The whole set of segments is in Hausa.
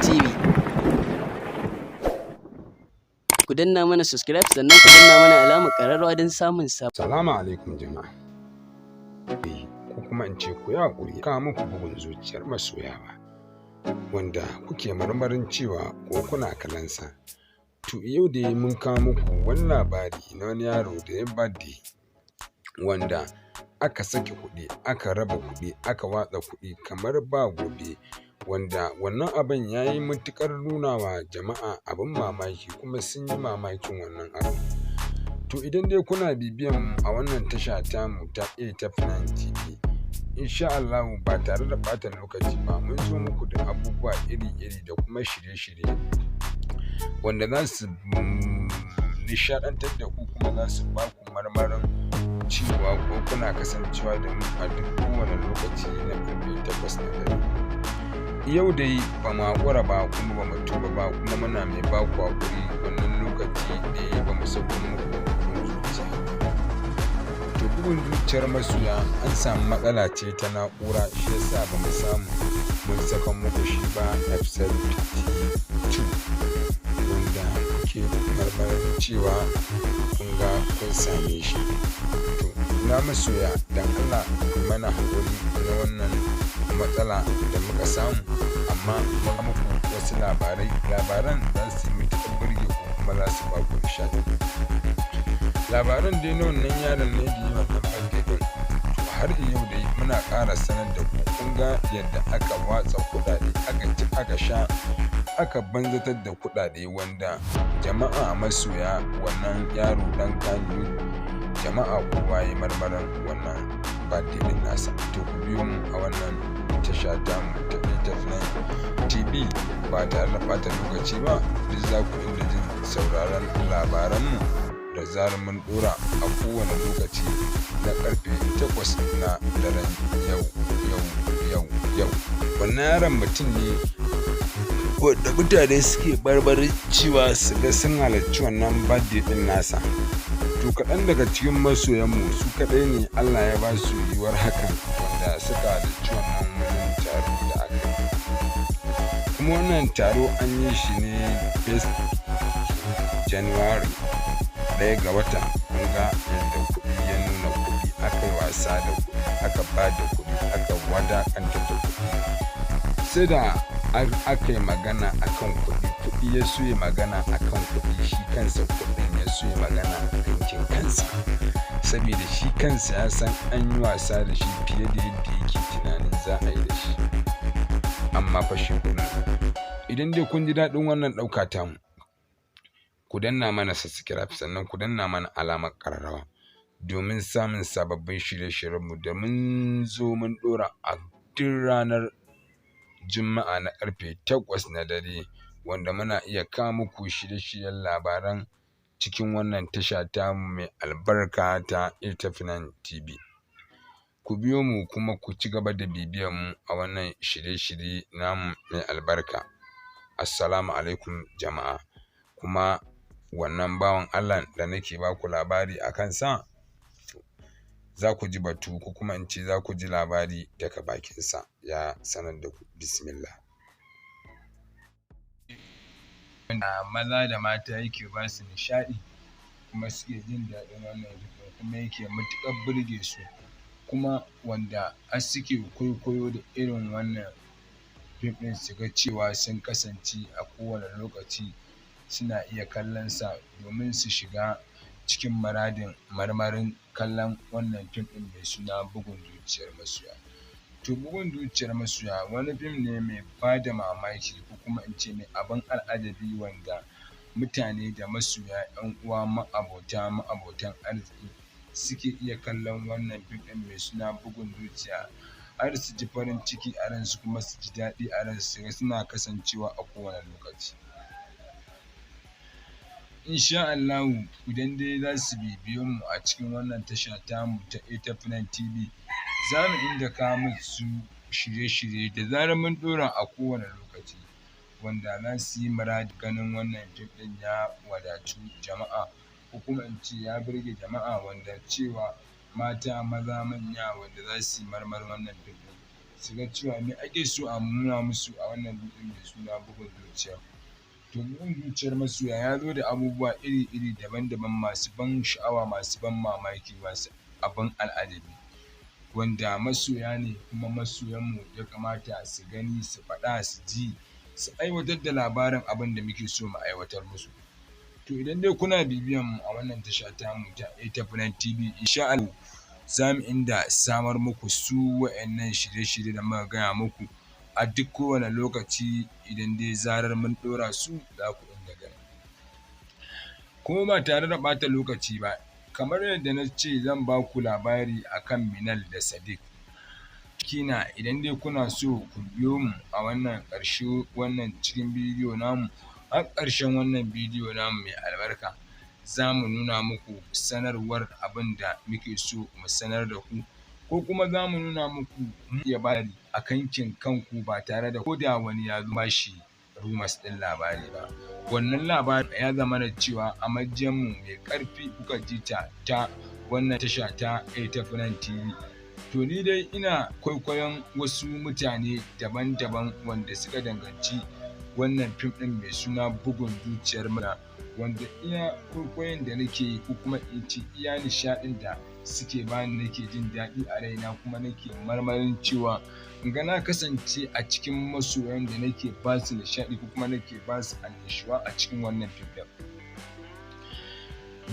TV. Ku danna mana subscribe sannan ku danna mana alamar ƙararrawa don samun Salamu alaikum jama'a. Ko kuma in ce ku yi haƙuri kawo muku bugun zuciyar masoya ba, wanda kuke marmarin cewa ko kuna kalansa. To yau da mun kawo muku wani labari na wani yaro da ya birthday, wanda aka sake kuɗi, aka raba kuɗi, aka watsa kuɗi kamar ba gobe, wanda wannan abin ya yi matuƙar nuna wa jama'a abin mamaki, kuma sun yi mamakin wannan abin. To idan dai kuna bibiyan mu a wannan tasha tamu ta A9 TV, insha Allah ba tare da ɓata lokaci ba, mun zo muku da abubuwa iri-iri da kuma shirye-shirye wanda za su nishaɗantar da ku, kuma za su ba ku marmarin cewa ko kuna kasancewa da mu a duk kowane lokaci na ƙarfe 8 na dare. Yau dai ba mu haƙura ba, kuma ba mu tuba ba, kuma muna mai ba ku haƙuri wannan lokaci da ba mu sako muku bugun zuciya. To bugun zuciyar masoya an samu matsala ce ta na'ura, shi yasa ba mu samu mun saka muku shi ba episode 52, wanda kuke marmarin cewa kun ga kun same shi. To na masoya, dan Allah ku mana haƙuri na wannan matsala da muka samu, amma mun muku wasu labaran za su yi matuƙar burge ku, kuma za su ba ku nishaɗi. Labaran dai na wannan yaron ne da yi wannan birthday ɗin. To har yau dai muna ƙara sanar da ku, kun ga yadda aka watsa kuɗaɗe, aka ci aka sha, aka banzatar da kuɗaɗe, wanda jama'a masoya wannan yaro ɗan Kano, jama'a kowa ya marmarin wannan birthday ɗin nasa. To ku biyo mu a wannan tasha tamu ta A9 TV ba tare da ɓata lokaci ba, duk za ku inda jin sauraron labaranmu da zarar mun ɗora a kowane lokaci na ƙarfe 8 na daren yau. Wannan yaron mutum ne wanda mutane suke barbarin cewa su ga sun halarci wannan birthday ɗin nasa. To kaɗan daga cikin masoyanmu su kaɗai ne Allah ya ba su yiwuwar hakan, wanda suka halarci wannan wajen taro da aka yi. Kuma wannan taro an yi shi ne 1 January, 1 ga wata. Kun ga yadda kuɗi ya nuna kuɗi, aka yi wasa da kuɗi, aka ba da kuɗi, aka wadaƙanta da kuɗi, sai da aka yi magana akan kuɗi ya so yi magana akan kuɗi, shi kansa kuɗin ya so yi magana a kankin kansa, saboda shi kansa ya san an yi wasa da shi fiye da yadda yake tunanin za a yi da shi. Amma fa shi idan dai kun ji daɗin wannan ɗauka tamu, ku danna mana subscribe sannan ku danna mana alamar ƙararrawa domin samun sababbin shirye-shiryenmu da mun zo mun ɗora a duk ranar Juma'a na ƙarfe 8 na dare, wanda muna iya kawo muku shirye-shiryen labaran cikin wannan tasha tamu mai albarka ta A9 TV. Ku biyo mu kuma ku ci gaba da bibiyar mu a wannan shirye-shirye namu mai albarka. Assalamu alaikum jama'a. Kuma wannan bawan Allah da nake ba ku labari a kansa, za ku ji batu, ko kuma in ce za ku ji labari daga bakinsa ya sanar da ku. Bismillah. Maza da mata yake ba su nishaɗi, kuma suke jin daɗin wannan rikon, kuma yake matuƙar burge su, kuma wanda har suke kwaikwayo da irin wannan fim ɗin, su ga cewa sun kasance a kowane lokaci suna iya kallon sa, domin su shiga cikin marmarin kallon wannan fim ɗin mai suna bugun zuciyar masoya. To bugun zuciyar masoya wani fim ne mai ba da mamaki, ko kuma in ce mai abin al'ajabi, wanda mutane da masoya 'yan uwa ma'abotan arziki suke iya kallon wannan fim ɗin mai suna bugun zuciya, har su ji farin ciki a ransu, kuma su ji daɗi a ransu, suna kasancewa a kowane lokaci. Insha Allahu idan dai za su bibiyo mu a cikin wannan tasha tamu ta A9 TV, za mu inda kawo musu shirye-shirye da zarar mun ɗora a kowane lokaci, wanda za su yi muradi ganin wannan fim ɗin ya wadatu jama'a, ko kuma in ce ya burge jama'a, wanda cewa mata, maza, manya, wanda za su yi marmarin wannan fim ɗin. su ga cewa me ake so a nuna musu a wannan fim ɗin mai suna bugun zuciya. To bugun zuciyar masoya ya zo da abubuwa iri-iri daban-daban masu ban sha'awa, masu ban mamaki, masu abin al'ajabi, wanda masoya ne kuma masoyanmu ya kamata su gani, su faɗa, su ji, su aiwatar da labarin abin da muke so mu aiwatar musu. To idan dai kuna bibiyan mu a wannan tasha tamu ta A TV, insha Allah za mu inda samar muku su wa'annan shirye-shirye da muka gaya muku a duk kowane lokaci idan dai zarar mun ɗora su za ku inda gani. Kuma ba tare da ɓata lokaci ba, kamar yadda na ce zan ba ku labari akan Minal da Sadiq. Kina idan dai kuna so ku biyo mu a wannan wannan cikin bidiyo namu, har ƙarshen wannan bidiyo namu mai albarka, za mu nuna muku sanarwar abin da muke so mu sanar da ku, ko kuma za mu nuna muku iya bayani a kankin kanku ba tare da koda wani ya zo bashi rumas ɗin labari ba. Wannan labarin ya zama da cewa a majiyanmu mai ƙarfi kuka ji ta wannan tasha ta A TV. To ni dai ina kwaikwayon wasu mutane daban-daban wanda suka danganci wannan fim ɗin mai suna bugun zuciyar mana, wanda iya kwaikwayon da nake yi ko kuma in ce iya nishaɗin da suke bani nake jin daɗi a raina, kuma nake marmarin cewa in ga na kasance a cikin masoyan da nake ba su nishaɗi ko kuma nake ba su annashuwa a cikin wannan fim ɗin.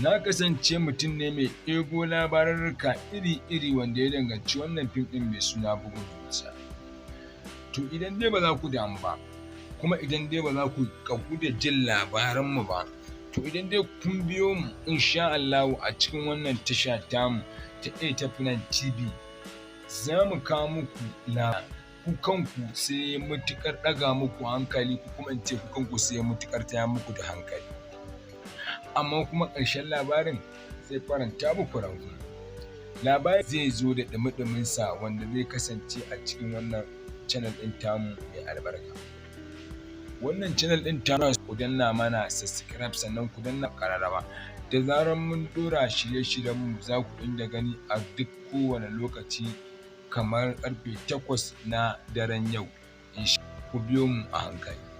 Na kasance mutum ne mai ɗebo labarurruka iri-iri wanda ya danganci wannan fim ɗin mai suna bugun zuciya. To idan dai ba za ku damu ba, kuma idan dai ba za ku ƙagu da jin labaranmu ba, to idan dai kun biyo mu insha Allahu a cikin wannan tasha tamu ta A TV, za mu kawo muku ku kanku sai matuƙar ɗaga muku hankali, ko kuma in ce ku kanku sai matuƙar taya muku da hankali. Amma kuma ƙarshen labarin zai faranta muku ranku. Labarin zai zo da ɗumi-ɗuminsa wanda zai kasance a cikin wannan channel ɗin tamu mai albarka. Wannan channel ɗin tamu ku danna mana subscribe, sannan ku danna ƙararrawa. Da zarar mun ɗora shirye-shiryenmu za ku inda gani a duk kowane lokaci kamar ƙarfe 8 na daren yau. Ku biyo mu a hankali.